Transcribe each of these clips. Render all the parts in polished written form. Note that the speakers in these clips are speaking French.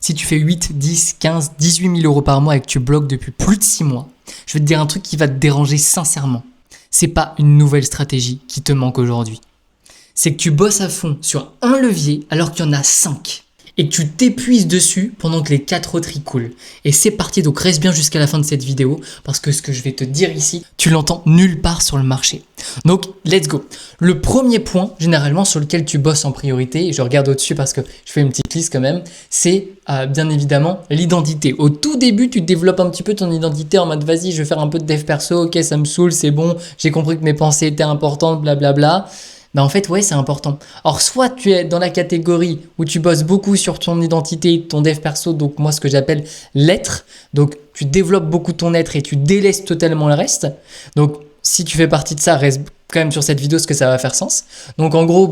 Si tu fais 8, 10, 15, 18 000 euros par mois et que tu bloques depuis plus de 6 mois, je vais te dire un truc qui va te déranger sincèrement. C'est pas une nouvelle stratégie qui te manque aujourd'hui. C'est que tu bosses à fond sur un levier alors qu'il y en a 5. Et que tu t'épuises dessus pendant que les 4 autres y coulent. Et c'est parti, donc reste bien jusqu'à la fin de cette vidéo parce que ce que je vais te dire ici, tu l'entends nulle part sur le marché. Donc, let's go. Le premier point, généralement, sur lequel tu bosses en priorité, et je regarde au-dessus parce que je fais une petite liste quand même, c'est bien évidemment l'identité. Au tout début, tu développes un petit peu ton identité en mode vas-y, je vais faire un peu de dev perso, ok, ça me saoule, c'est bon, j'ai compris que mes pensées étaient importantes, blablabla. En fait, ouais, c'est important. Or, soit tu es dans la catégorie où tu bosses beaucoup sur ton identité, ton dev perso, donc moi, ce que j'appelle l'être. Donc, tu développes beaucoup ton être et tu délaisses totalement le reste. Donc, si tu fais partie de ça, reste quand même sur cette vidéo parce que ça va faire sens. Donc, en gros,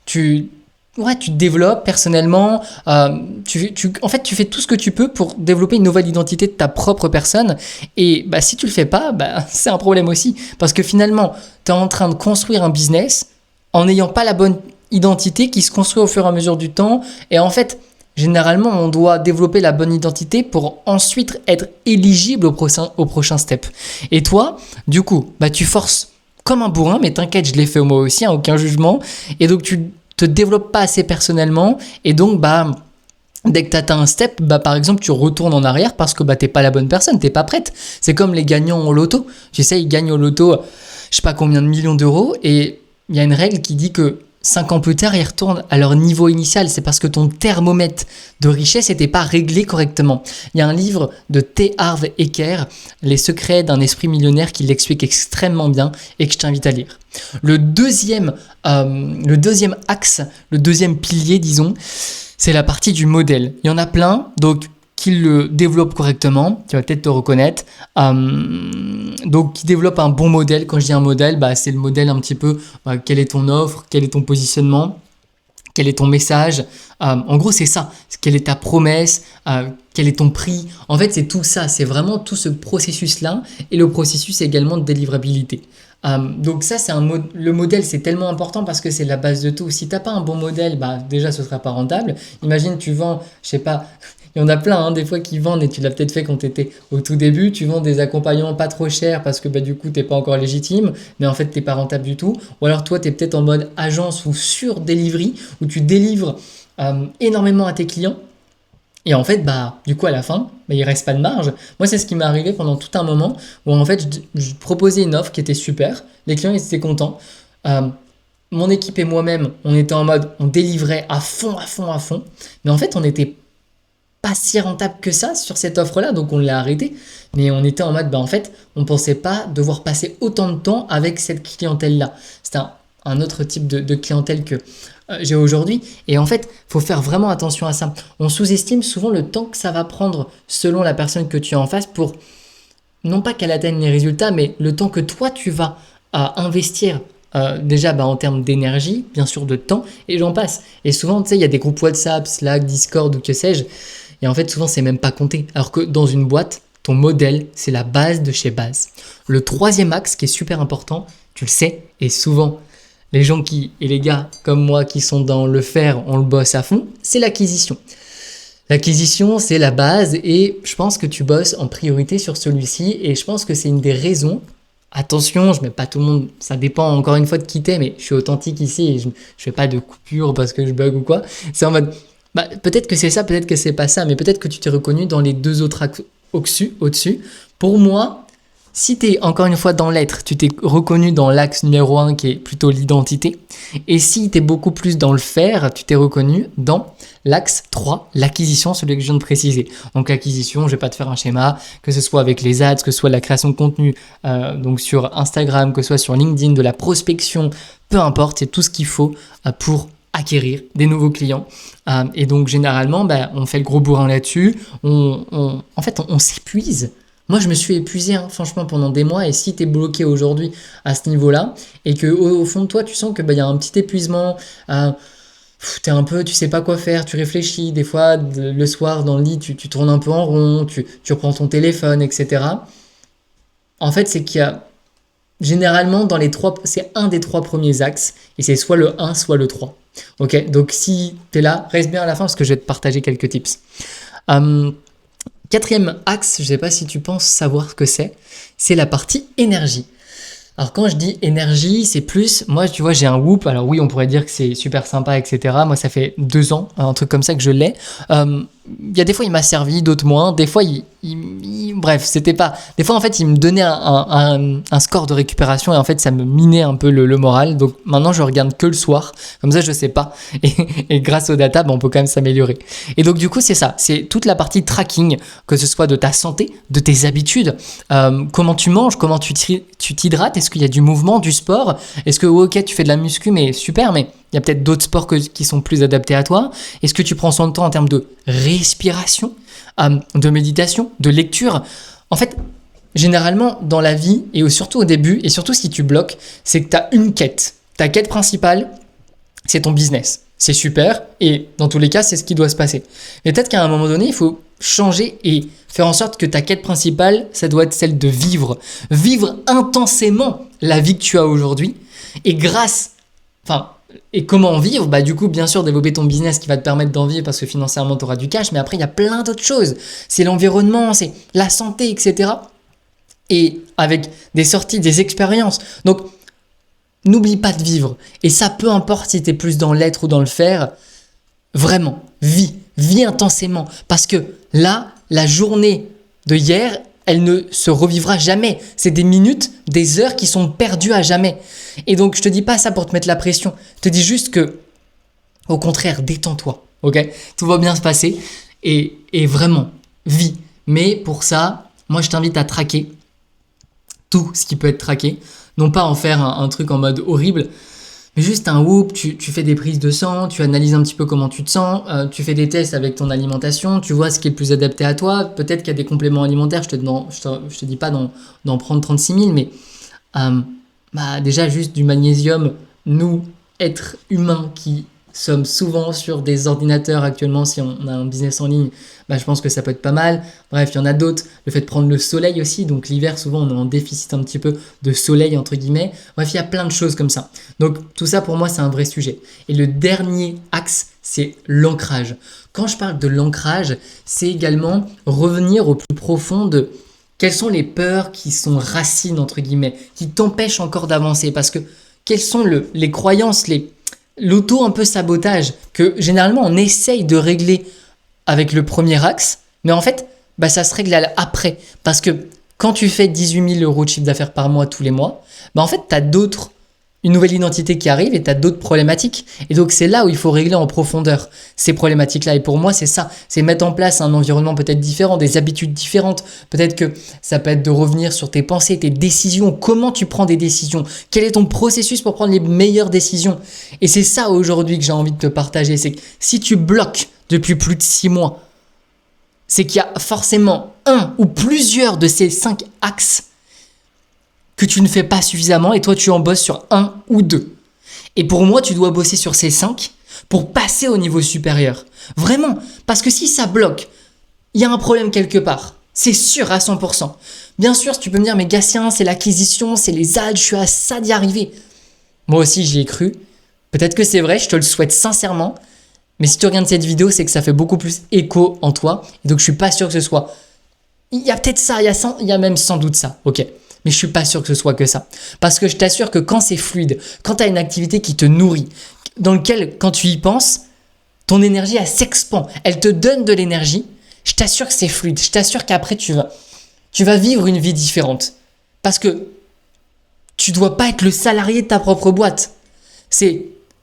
tu te développes personnellement. En fait, tu fais tout ce que tu peux pour développer une nouvelle identité de ta propre personne. Et si tu le fais pas, c'est un problème aussi. Parce que finalement, tu es en train de construire un business en n'ayant pas la bonne identité qui se construit au fur et à mesure du temps. Et en fait, généralement, on doit développer la bonne identité pour ensuite être éligible au prochain step. Et toi, du coup, tu forces comme un bourrin, mais t'inquiète, je l'ai fait moi aussi, aucun jugement. Et donc, tu te développes pas assez personnellement. Et donc, dès que tu atteins un step, par exemple, tu retournes en arrière parce que t'es pas la bonne personne, t'es pas prête. C'est comme les gagnants au loto. Tu sais, ils gagnent au loto, je sais pas combien de millions d'euros et il y a une règle qui dit que 5 ans plus tard, ils retournent à leur niveau initial. C'est parce que ton thermomètre de richesse n'était pas réglé correctement. Il y a un livre de T. Harv Eker, Les secrets d'un esprit millionnaire, qui l'explique extrêmement bien et que je t'invite à lire. Le deuxième axe, le deuxième pilier, disons, c'est la partie du modèle. Il y en a plein, donc qui le développe correctement, tu vas peut-être te reconnaître, donc qui développe un bon modèle. Quand je dis un modèle, c'est le modèle un petit peu, quelle est ton offre, quel est ton positionnement, quel est ton message, en gros c'est ça, quelle est ta promesse, quel est ton prix, en fait c'est tout ça, c'est vraiment tout ce processus-là et le processus également de délivrabilité. Donc ça c'est le modèle, c'est tellement important parce que c'est la base de tout. Si t'as pas un bon modèle, déjà ce sera pas rentable. Imagine tu vends, je sais pas, il y en a plein des fois qui vendent, et tu l'as peut-être fait quand tu étais au tout début, tu vends des accompagnants pas trop chers parce que du coup tu n'es pas encore légitime, mais en fait tu n'es pas rentable du tout. Ou alors toi tu es peut-être en mode agence ou sur delivery où tu délivres énormément à tes clients. Et en fait, du coup, à la fin, il reste pas de marge. Moi, c'est ce qui m'est arrivé pendant tout un moment où en fait, je proposais une offre qui était super. Les clients, ils étaient contents. Mon équipe et moi-même, on était en mode, on délivrait à fond. Mais en fait, on n'était pas si rentable que ça sur cette offre-là, donc on l'a arrêté. Mais on était en mode, en fait, on pensait pas devoir passer autant de temps avec cette clientèle-là. C'était un autre type de clientèle que j'ai aujourd'hui. Et en fait, faut faire vraiment attention à ça. On sous-estime souvent le temps que ça va prendre selon la personne que tu as en face pour, non pas qu'elle atteigne les résultats, mais le temps que toi, tu vas investir déjà en termes d'énergie, bien sûr de temps, et j'en passe. Et souvent, tu sais, il y a des groupes WhatsApp, Slack, Discord ou que sais-je, et en fait, souvent, c'est même pas compté. Alors que dans une boîte, ton modèle, c'est la base de chez base. Le troisième axe qui est super important, tu le sais, et souvent, les gens et les gars comme moi qui sont dans le faire, on le bosse à fond, c'est l'acquisition. L'acquisition, c'est la base et je pense que tu bosses en priorité sur celui-ci et je pense que c'est une des raisons. Attention, je mets pas tout le monde, ça dépend encore une fois de qui t'es, mais je suis authentique ici et je fais pas de coupure parce que je bug ou quoi. C'est en mode, peut-être que c'est ça, peut-être que c'est pas ça, mais peut-être que tu t'es reconnu dans les deux autres axes au-dessus. Pour moi, si tu es encore une fois dans l'être, tu t'es reconnu dans l'axe numéro 1 qui est plutôt l'identité. Et si tu es beaucoup plus dans le faire, tu t'es reconnu dans l'axe 3, l'acquisition, celui que je viens de préciser. Donc l'acquisition, je ne vais pas te faire un schéma, que ce soit avec les ads, que ce soit la création de contenu donc sur Instagram, que ce soit sur LinkedIn, de la prospection, peu importe, c'est tout ce qu'il faut pour acquérir des nouveaux clients. Et donc généralement, on fait le gros bourrin là-dessus. En fait, on s'épuise. Moi, je me suis épuisé, franchement, pendant des mois. Et si tu es bloqué aujourd'hui à ce niveau-là et qu'au fond de toi, tu sens qu'il y a un petit épuisement, t'es un peu, tu sais pas quoi faire, tu réfléchis. Des fois, le soir, dans le lit, tu tournes un peu en rond, tu reprends ton téléphone, etc. En fait, c'est qu'il y a généralement, c'est un des 3 premiers axes. Et c'est soit le 1, soit le 3. Ok, donc si tu es là, reste bien à la fin parce que je vais te partager quelques tips. Euh, Quatrième axe, je ne sais pas si tu penses savoir ce que c'est la partie énergie. Alors quand je dis énergie, c'est plus, moi tu vois j'ai un Whoop, alors oui on pourrait dire que c'est super sympa etc, moi ça fait 2 ans, un truc comme ça que je l'ai, il y a des fois il m'a servi, d'autres moins, des fois bref c'était pas, des fois en fait il me donnait un score de récupération et en fait ça me minait un peu le moral, donc maintenant je regarde que le soir, comme ça je sais pas, et grâce aux data on peut quand même s'améliorer. Et donc du coup c'est ça, c'est toute la partie tracking, que ce soit de ta santé, de tes habitudes, comment tu manges, comment tu t'hydrates, est-ce qu'il y a du mouvement, du sport, est-ce que ok tu fais de la muscu mais super, mais il y a peut-être d'autres sports qui sont plus adaptés à toi, est-ce que tu prends soin de toi en termes de respiration, de méditation, de lecture. En fait, généralement dans la vie, et surtout au début, et surtout si tu bloques, c'est que tu as une quête. Ta quête principale, c'est ton business. C'est super, et dans tous les cas, c'est ce qui doit se passer. Mais peut-être qu'à un moment donné, il faut changer et faire en sorte que ta quête principale, ça doit être celle de vivre. Vivre intensément la vie que tu as aujourd'hui, et et comment vivre? Bah du coup, bien sûr, développer ton business qui va te permettre d'en vivre parce que financièrement, tu auras du cash. Mais après, il y a plein d'autres choses. C'est l'environnement, c'est la santé, etc. Et avec des sorties, des expériences. Donc, n'oublie pas de vivre. Et ça, peu importe si tu es plus dans l'être ou dans le faire, vraiment, vis intensément. Parce que là, la journée de hier, elle ne se revivra jamais. C'est des minutes, des heures qui sont perdues à jamais. Et donc, je te dis pas ça pour te mettre la pression. Je te dis juste que, au contraire, détends-toi. Ok ? Tout va bien se passer. Et vraiment, vis. Mais pour ça, moi, je t'invite à traquer tout ce qui peut être traqué. Non pas en faire un truc en mode horrible, mais juste un Whoop, tu fais des prises de sang, tu analyses un petit peu comment tu te sens, tu fais des tests avec ton alimentation, tu vois ce qui est le plus adapté à toi. Peut-être qu'il y a des compléments alimentaires, je te dis pas d'en prendre 36 000, mais déjà juste du magnésium, nous, êtres humains qui sommes souvent sur des ordinateurs actuellement, si on a un business en ligne, je pense que ça peut être pas mal. Bref, il y en a d'autres. Le fait de prendre le soleil aussi, donc l'hiver souvent on est en déficit un petit peu de soleil entre guillemets. Bref, il y a plein de choses comme ça. Donc tout ça pour moi c'est un vrai sujet. Et le dernier axe, c'est l'ancrage. Quand je parle de l'ancrage, c'est également revenir au plus profond de quelles sont les peurs qui sont racines entre guillemets, qui t'empêchent encore d'avancer, parce que quelles sont les croyances, l'auto un peu sabotage que généralement on essaye de régler avec le premier axe, mais en fait ça se règle après, parce que quand tu fais 18 000 € de chiffre d'affaires par mois tous les mois, en fait tu as une nouvelle identité qui arrive et tu as d'autres problématiques, et donc c'est là où il faut régler en profondeur ces problématiques là. Et pour moi c'est ça, c'est mettre en place un environnement peut-être différent, des habitudes différentes. Peut-être que ça peut être de revenir sur tes pensées, tes décisions, comment tu prends des décisions, quel est ton processus pour prendre les meilleures décisions. Et c'est ça aujourd'hui que j'ai envie de te partager, c'est que si tu bloques depuis plus de 6 mois, c'est qu'il y a forcément un ou plusieurs de ces 5 axes que tu ne fais pas suffisamment, et toi tu en bosses sur 1 ou 2. Et pour moi, tu dois bosser sur ces 5 pour passer au niveau supérieur. Vraiment, parce que si ça bloque, il y a un problème quelque part. C'est sûr à 100%. Bien sûr, tu peux me dire, mais Gatien, c'est l'acquisition, c'est les ads, je suis à ça d'y arriver. Moi aussi, j'y ai cru. Peut-être que c'est vrai, je te le souhaite sincèrement. Mais si tu regardes cette vidéo, c'est que ça fait beaucoup plus écho en toi. Et donc, je suis pas sûr que ce soit... Il y a peut-être ça, il y a même sans doute ça, ok. Mais je suis pas sûr que ce soit que ça. Parce que je t'assure que quand c'est fluide, quand tu as une activité qui te nourrit, dans lequel, quand tu y penses, ton énergie, elle s'expand, elle te donne de l'énergie, je t'assure que c'est fluide. Je t'assure qu'après, tu vas vivre une vie différente. Parce que tu dois pas être le salarié de ta propre boîte.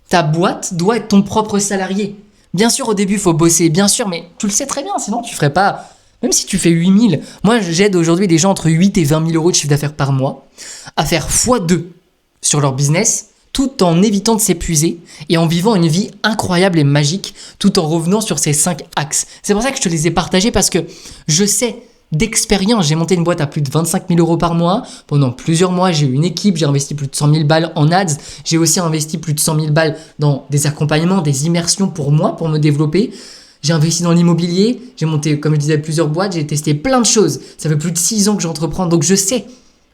Ta boîte doit être ton propre salarié. Bien sûr, au début, il faut bosser, bien sûr, mais tu le sais très bien, sinon tu ferais pas... Même si tu fais 8 000, moi j'aide aujourd'hui des gens entre 8 et 20 000 € de chiffre d'affaires par mois à faire x2 sur leur business, tout en évitant de s'épuiser et en vivant une vie incroyable et magique, tout en revenant sur ces 5 axes. C'est pour ça que je te les ai partagés, parce que je sais d'expérience, j'ai monté une boîte à plus de 25 000 € par mois. Pendant plusieurs mois, j'ai eu une équipe, j'ai investi plus de 100 000 balles en ads, j'ai aussi investi plus de 100 000 balles dans des accompagnements, des immersions pour moi, pour me développer. J'ai investi dans l'immobilier, j'ai monté, comme je disais, plusieurs boîtes, j'ai testé plein de choses. Ça fait plus de 6 ans que j'entreprends, donc je sais.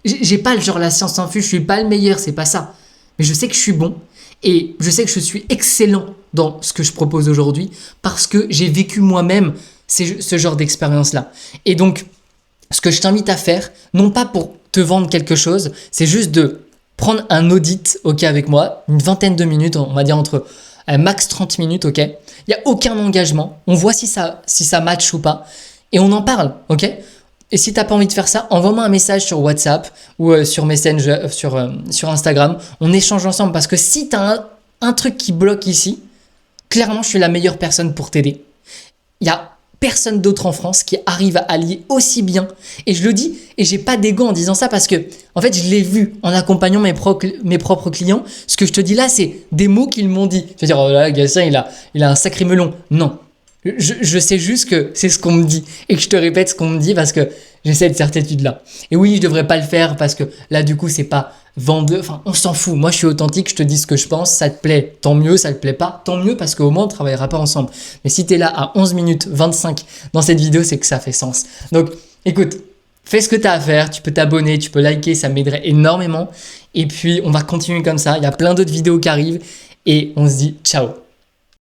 J'ai pas le genre la science infuse, je suis pas le meilleur, c'est pas ça. Mais je sais que je suis bon et je sais que je suis excellent dans ce que je propose aujourd'hui, parce que j'ai vécu moi-même ce genre d'expérience-là. Et donc, ce que je t'invite à faire, non pas pour te vendre quelque chose, c'est juste de prendre un audit, ok, avec moi, une vingtaine de minutes, on va dire entre max 30 minutes, ok. Il n'y a aucun engagement, on voit si ça match ou pas, et on en parle, ok. Et si tu n'as pas envie de faire ça, envoie-moi un message sur WhatsApp ou sur Messenger, sur Instagram, on échange ensemble, parce que si tu as un truc qui bloque ici, clairement, je suis la meilleure personne pour t'aider. Il y a personne d'autre en France qui arrive à allier aussi bien. Et je le dis, et j'ai pas d'ego en disant ça parce que, en fait, je l'ai vu en accompagnant mes propres clients. Ce que je te dis là, c'est des mots qu'ils m'ont dit. Je veux dire, oh là, Gatien, il a un sacré melon. Non. Je sais juste que c'est ce qu'on me dit et que je te répète ce qu'on me dit parce que j'ai cette certitude-là. Et oui, je devrais pas le faire parce que là, du coup, c'est pas vendeur. Enfin, on s'en fout. Moi, je suis authentique, je te dis ce que je pense. Ça te plaît, tant mieux. Ça te plaît pas, tant mieux parce qu'au moins, on travaillera pas ensemble. Mais si tu es là à 11 minutes 25 dans cette vidéo, c'est que ça fait sens. Donc, écoute, fais ce que tu as à faire. Tu peux t'abonner, tu peux liker, ça m'aiderait énormément. Et puis, on va continuer comme ça. Il y a plein d'autres vidéos qui arrivent et on se dit ciao.